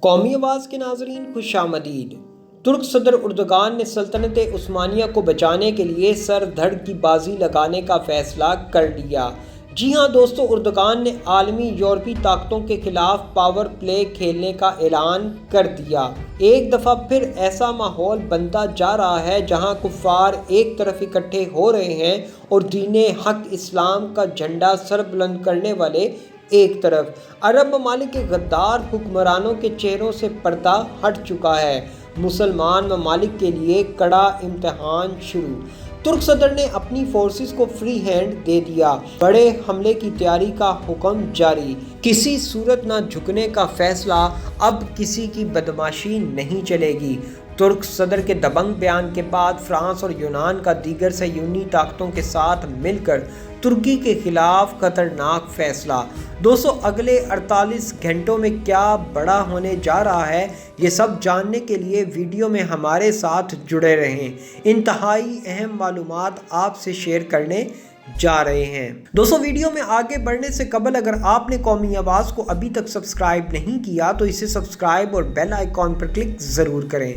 قومی آواز کے ناظرین خوش آمدید۔ ترک صدر اردگان نے سلطنت عثمانیہ کو بچانے کے لیے سر دھڑ کی بازی لگانے کا فیصلہ کر لیا۔ جی ہاں دوستو، اردگان نے عالمی یورپی طاقتوں کے خلاف پاور پلے کھیلنے کا اعلان کر دیا۔ ایک دفعہ پھر ایسا ماحول بنتا جا رہا ہے جہاں کفار ایک طرف اکٹھے ہو رہے ہیں اور دین حق اسلام کا جھنڈا سر بلند کرنے والے ایک طرف۔ عرب ممالک کے غدار حکمرانوں کے چہروں سے پردہ ہٹ چکا ہے۔ مسلمان ممالک کے لیے کڑا امتحان شروع۔ ترک صدر نے اپنی فورسز کو فری ہینڈ دے دیا۔ بڑے حملے کی تیاری کا حکم جاری۔ کسی صورت نہ جھکنے کا فیصلہ، اب کسی کی بدمعاشی نہیں چلے گی۔ ترک صدر کے دبنگ بیان کے بعد فرانس اور یونان کا دیگر صہیونی طاقتوں کے ساتھ مل کر ترکی کے خلاف خطرناک فیصلہ۔ دوستو، اگلے 48 گھنٹوں میں کیا بڑا ہونے جا رہا ہے، یہ سب جاننے کے لیے ویڈیو میں ہمارے ساتھ جڑے رہیں۔ انتہائی اہم معلومات آپ سے شیئر کرنے جا رہے ہیں۔ دوستو، ویڈیو میں آگے بڑھنے سے قبل اگر آپ نے قومی آواز کو ابھی تک سبسکرائب نہیں کیا تو اسے سبسکرائب اور بیل آئیکن پر کلک ضرور کریں،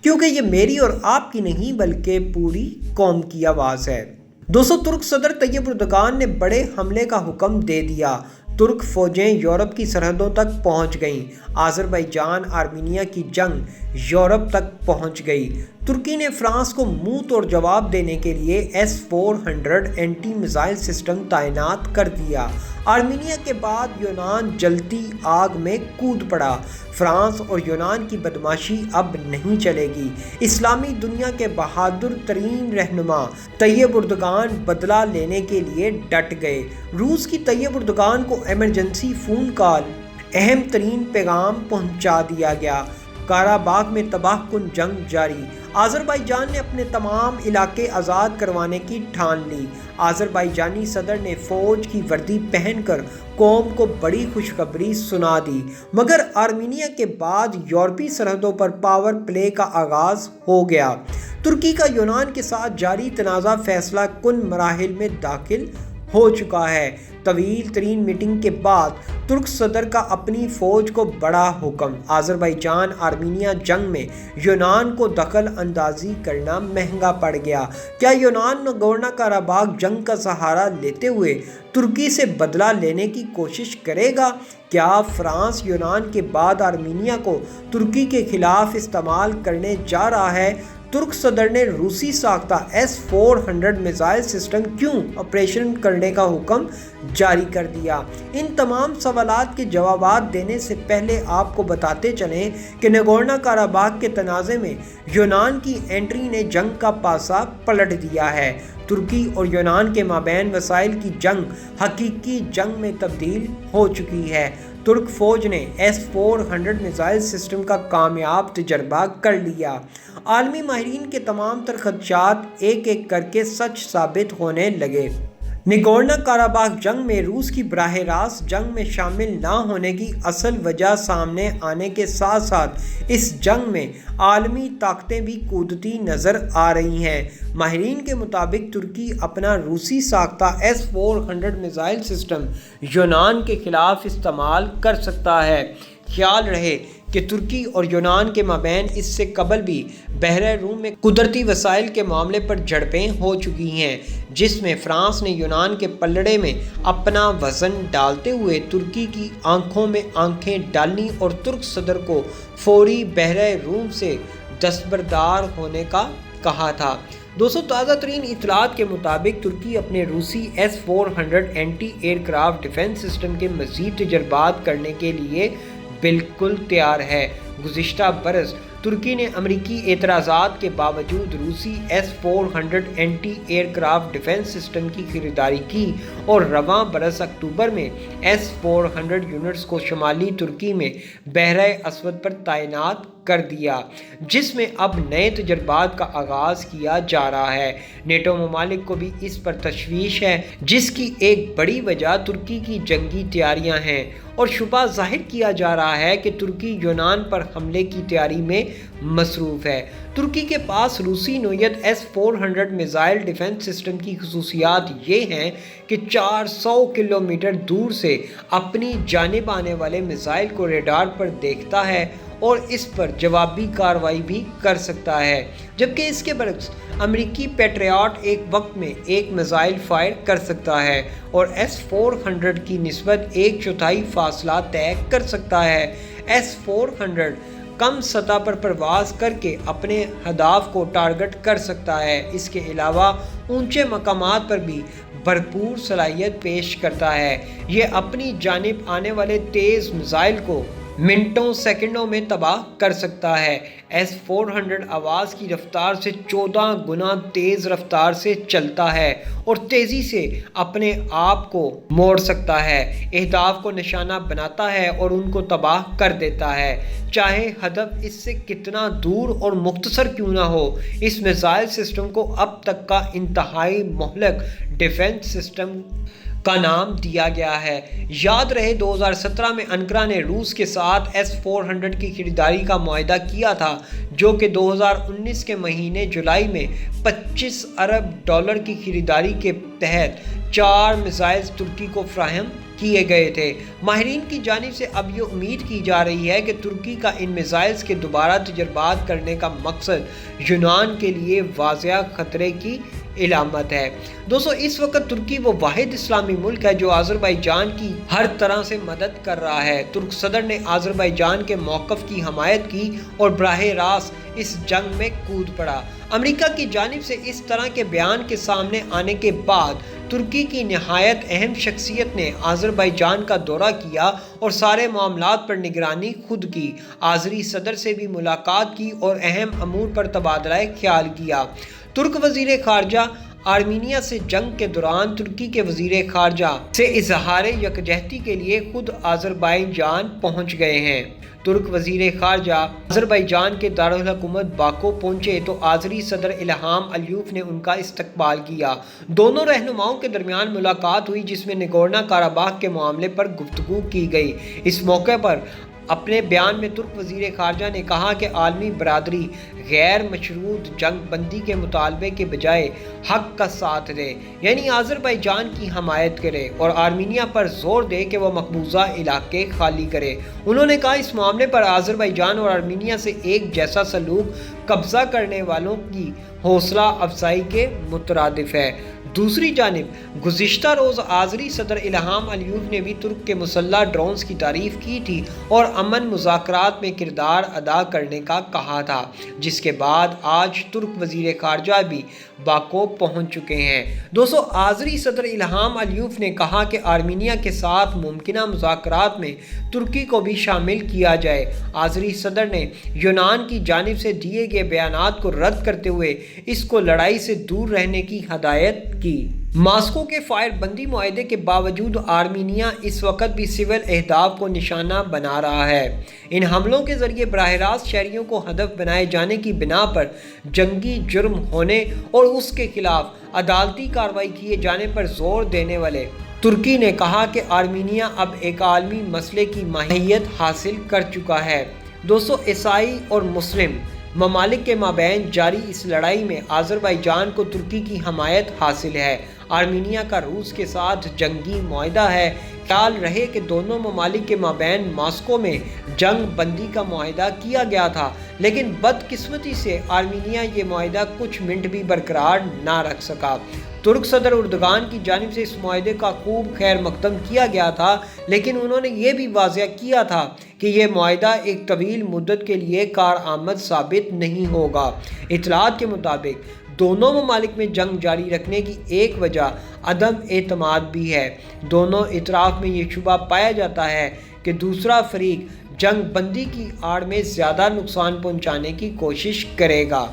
کیونکہ یہ میری اور آپ کی نہیں بلکہ پوری قوم کی آواز ہے۔ دوستو، ترک صدر طیب اردگان نے بڑے حملے کا حکم دے دیا۔ ترک فوجیں یورپ کی سرحدوں تک پہنچ گئیں۔ آذربائیجان آرمینیا کی جنگ یورپ تک پہنچ گئی۔ ترکی نے فرانس کو منہ توڑ جواب دینے کے لیے S-400 اینٹی میزائل سسٹم تعینات کر دیا۔ آرمینیا کے بعد یونان جلتی آگ میں کود پڑا۔ فرانس اور یونان کی بدمعاشی اب نہیں چلے گی۔ اسلامی دنیا کے بہادر ترین رہنما طیب اردگان بدلہ لینے کے لیے ڈٹ گئے۔ روس کی طیب اردگان کو ایمرجنسی فون کال، اہم ترین پیغام پہنچا دیا گیا۔ قراباغ میں تباہ کن جنگ جاری۔ آذربائیجان نے اپنے تمام علاقے آزاد کروانے کی ٹھان لی۔ آذربائیجانی صدر نے فوج کی وردی پہن کر قوم کو بڑی خوشخبری سنا دی، مگر آرمینیا کے بعد یورپی سرحدوں پر پاور پلے کا آغاز ہو گیا۔ ترکی کا یونان کے ساتھ جاری تنازع فیصلہ کن مراحل میں داخل ہو چکا ہے۔ طویل ترین میٹنگ کے بعد ترک صدر کا اپنی فوج کو بڑا حکم۔ آذربائیجان آرمینیا جنگ میں یونان کو دخل اندازی کرنا مہنگا پڑ گیا۔ کیا یونان نگورنو قراباغ جنگ کا سہارا لیتے ہوئے ترکی سے بدلہ لینے کی کوشش کرے گا؟ کیا فرانس یونان کے بعد آرمینیا کو ترکی کے خلاف استعمال کرنے جا رہا ہے؟ ترک صدر نے روسی ساختہ S-400 میزائل سسٹم کیوں آپریشن کرنے کا حکم جاری کر دیا؟ ان تمام سوالات کے جوابات دینے سے پہلے آپ کو بتاتے چلیں کہ نگورنو قراباغ کے تنازع میں یونان کی انٹری نے جنگ کا پاسا پلٹ دیا ہے۔ ترکی اور یونان کے مابین وسائل کی جنگ حقیقی جنگ میں تبدیل ہو چکی ہے۔ ترک فوج نے S-400 میزائل سسٹم کا کامیاب تجربہ کر لیا۔ عالمی ماہرین کے تمام تر خدشات ایک ایک کر کے سچ ثابت ہونے لگے۔ نگورنو قراباغ جنگ میں روس کی براہ راست جنگ میں شامل نہ ہونے کی اصل وجہ سامنے آنے کے ساتھ ساتھ اس جنگ میں عالمی طاقتیں بھی کودتی نظر آ رہی ہیں۔ ماہرین کے مطابق ترکی اپنا روسی ساختہ S-400 میزائل سسٹم یونان کے خلاف استعمال کر سکتا ہے۔ خیال رہے کہ ترکی اور یونان کے مابین اس سے قبل بھی بحر روم میں قدرتی وسائل کے معاملے پر جھڑپیں ہو چکی ہیں، جس میں فرانس نے یونان کے پلڑے میں اپنا وزن ڈالتے ہوئے ترکی کی آنکھوں میں آنکھیں ڈالنی اور ترک صدر کو فوری بحر روم سے دستبردار ہونے کا کہا تھا۔ دوستو، تازہ ترین اطلاعات کے مطابق ترکی اپنے روسی S-400 anti aircraft defence system کے مزید تجربات کرنے کے لیے بالکل تیار ہے۔ گزشتہ برس ترکی نے امریکی اعتراضات کے باوجود روسی S-400 anti aircraft defence system کی خریداری کی اور رواں برس اکتوبر میں S-400 یونٹس کو شمالی ترکی میں بحر اسود پر تعینات کر دیا، جس میں اب نئے تجربات کا آغاز کیا جا رہا ہے۔ نیٹو ممالک کو بھی اس پر تشویش ہے، جس کی ایک بڑی وجہ ترکی کی جنگی تیاریاں ہیں، اور شبہ ظاہر کیا جا رہا ہے کہ ترکی یونان پر حملے کی تیاری میں مصروف ہے۔ ترکی کے پاس روسی نوعیت S-400 میزائل ڈیفنس سسٹم کی خصوصیات یہ ہیں کہ 400 کلومیٹر دور سے اپنی جانب آنے والے میزائل کو ریڈار پر دیکھتا ہے اور اس پر جوابی کارروائی بھی کر سکتا ہے، جبکہ اس کے برعکس امریکی پیٹریاٹ ایک وقت میں ایک میزائل فائر کر سکتا ہے اور S-400 کی نسبت 1/4 فاصلہ طے کر سکتا ہے۔ S-400 کم سطح پر پرواز کر کے اپنے ہدف کو ٹارگٹ کر سکتا ہے۔ اس کے علاوہ اونچے مقامات پر بھی بھرپور صلاحیت پیش کرتا ہے۔ یہ اپنی جانب آنے والے تیز میزائل کو منٹوں سیکنڈوں میں تباہ کر سکتا ہے۔ S-400 آواز کی رفتار سے 14 گنا تیز رفتار سے چلتا ہے اور تیزی سے اپنے آپ کو موڑ سکتا ہے، اہداف کو نشانہ بناتا ہے اور ان کو تباہ کر دیتا ہے، چاہے ہدف اس سے کتنا دور اور مختصر کیوں نہ ہو۔ اس میزائل سسٹم کو اب تک کا انتہائی مہلک ڈیفنس سسٹم کا نام دیا گیا ہے۔ یاد رہے 2017 میں انقرہ نے روس کے ساتھ S-400 کی خریداری کا معاہدہ کیا تھا، جو کہ 2019 کے مہینے جولائی میں $25 ارب کی خریداری کے تحت 4 میزائل ترکی کو فراہم کیے گئے تھے۔ ماہرین کی جانب سے اب یہ امید کی جا رہی ہے کہ ترکی کا ان میزائلز کے دوبارہ تجربات کرنے کا مقصد یونان کے لیے واضح خطرے کی علامت ہے۔ دوستو، اس وقت ترکی وہ واحد اسلامی ملک ہے جو آذربائیجان کی ہر طرح سے مدد کر رہا ہے۔ ترک صدر نے آذربائیجان کے موقف کی حمایت کی اور براہ راست اس جنگ میں کود پڑا۔ امریکہ کی جانب سے اس طرح کے بیان کے سامنے آنے کے بعد ترکی کی نہایت اہم شخصیت نے آذربائیجان کا دورہ کیا اور سارے معاملات پر نگرانی خود کی۔ آذری صدر سے بھی ملاقات کی اور اہم امور پر تبادلہ خیال کیا۔ ترک وزیر خارجہ آرمینیا سے جنگ کے دوران ترکی کے وزیر خارجہ سے اظہار یکجہتی کے لیے خود آذربائیجان پہنچ گئے ہیں۔ ترک وزیر خارجہ آذربائیجان کے دارالحکومت باکو پہنچے تو آذری صدر الہام علیوف نے ان کا استقبال کیا۔ دونوں رہنماؤں کے درمیان ملاقات ہوئی جس میں نگورنو قرباخ کے معاملے پر گفتگو کی گئی۔ اس موقع پر اپنے بیان میں ترک وزیر خارجہ نے کہا کہ عالمی برادری غیر مشروط جنگ بندی کے مطالبے کے بجائے حق کا ساتھ دے، یعنی آذربائیجان کی حمایت کرے اور آرمینیا پر زور دے کہ وہ مقبوضہ علاقے خالی کرے۔ انہوں نے کہا اس معاملے پر آذربائیجان اور آرمینیا سے ایک جیسا سلوک قبضہ کرنے والوں کی حوصلہ افزائی کے مترادف ہے۔ دوسری جانب گزشتہ روز آذری صدر الہام علیوف نے بھی ترک کے مسلح ڈرونز کی تعریف کی تھی اور امن مذاکرات میں کردار ادا کرنے کا کہا تھا، جس کے بعد آج ترک وزیر خارجہ بھی باکو پہنچ چکے ہیں۔ دوستو، آذری صدر الہام علیوف نے کہا کہ آرمینیا کے ساتھ ممکنہ مذاکرات میں ترکی کو بھی شامل کیا جائے۔ آذری صدر نے یونان کی جانب سے دیے گئے بیانات کو رد کرتے ہوئے اس کو لڑائی سے دور رہنے کی ہدایت کی۔ ماسکو کے فائر بندی معاہدے کے باوجود آرمینیا اس وقت بھی سول اہداف کو نشانہ بنا رہا ہے۔ ان حملوں کے ذریعے براہ راست شہریوں کو ہدف بنائے جانے کی بنا پر جنگی جرم ہونے اور اس کے خلاف عدالتی کارروائی کیے جانے پر زور دینے والے ترکی نے کہا کہ آرمینیا اب ایک عالمی مسئلے کی ماہیت حاصل کر چکا ہے۔ دوستو، عیسائی اور مسلم ممالک کے مابین جاری اس لڑائی میں آذربائیجان کو ترکی کی حمایت حاصل ہے۔ آرمینیا کا روس کے ساتھ جنگی معاہدہ ہے۔ خیال رہے کہ دونوں ممالک کے مابین ماسکو میں جنگ بندی کا معاہدہ کیا گیا تھا، لیکن بدقسمتی سے آرمینیا یہ معاہدہ کچھ منٹ بھی برقرار نہ رکھ سکا۔ ترک صدر اردگان کی جانب سے اس معاہدے کا خوب خیر مقدم کیا گیا تھا، لیکن انہوں نے یہ بھی واضح کیا تھا کہ یہ معاہدہ ایک طویل مدت کے لیے کارآمد ثابت نہیں ہوگا۔ اطلاعات کے مطابق دونوں ممالک میں جنگ جاری رکھنے کی ایک وجہ عدم اعتماد بھی ہے۔ دونوں اطراف میں یہ شبہ پایا جاتا ہے کہ دوسرا فریق جنگ بندی کی آڑ میں زیادہ نقصان پہنچانے کی کوشش کرے گا۔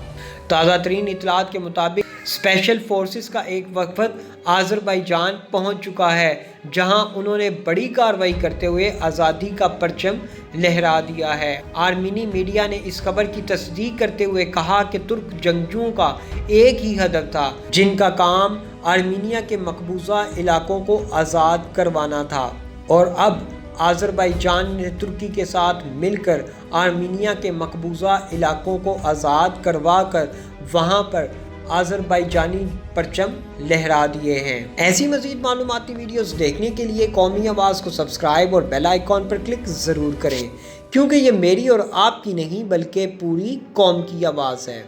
تازہ ترین اطلاعات کے مطابق اسپیشل فورسز کا ایک وفد آذربائیجان پہنچ چکا ہے، جہاں انہوں نے بڑی کارروائی کرتے ہوئے آزادی کا پرچم لہرا دیا ہے۔ آرمینی میڈیا نے اس خبر کی تصدیق کرتے ہوئے کہا کہ ترک جنگجوؤں کا ایک ہی ہدف تھا، جن کا کام آرمینیا کے مقبوضہ علاقوں کو آزاد کروانا تھا، اور اب آذربائیجان نے ترکی کے ساتھ مل کر آرمینیا کے مقبوضہ علاقوں کو آزاد کروا کر وہاں پر آذربائیجانی پرچم لہرا دیے ہیں۔ ایسی مزید معلوماتی ویڈیوز دیکھنے کے لیے قومی آواز کو سبسکرائب اور بیل آئیکن پر کلک ضرور کریں، کیونکہ یہ میری اور آپ کی نہیں بلکہ پوری قوم کی آواز ہے۔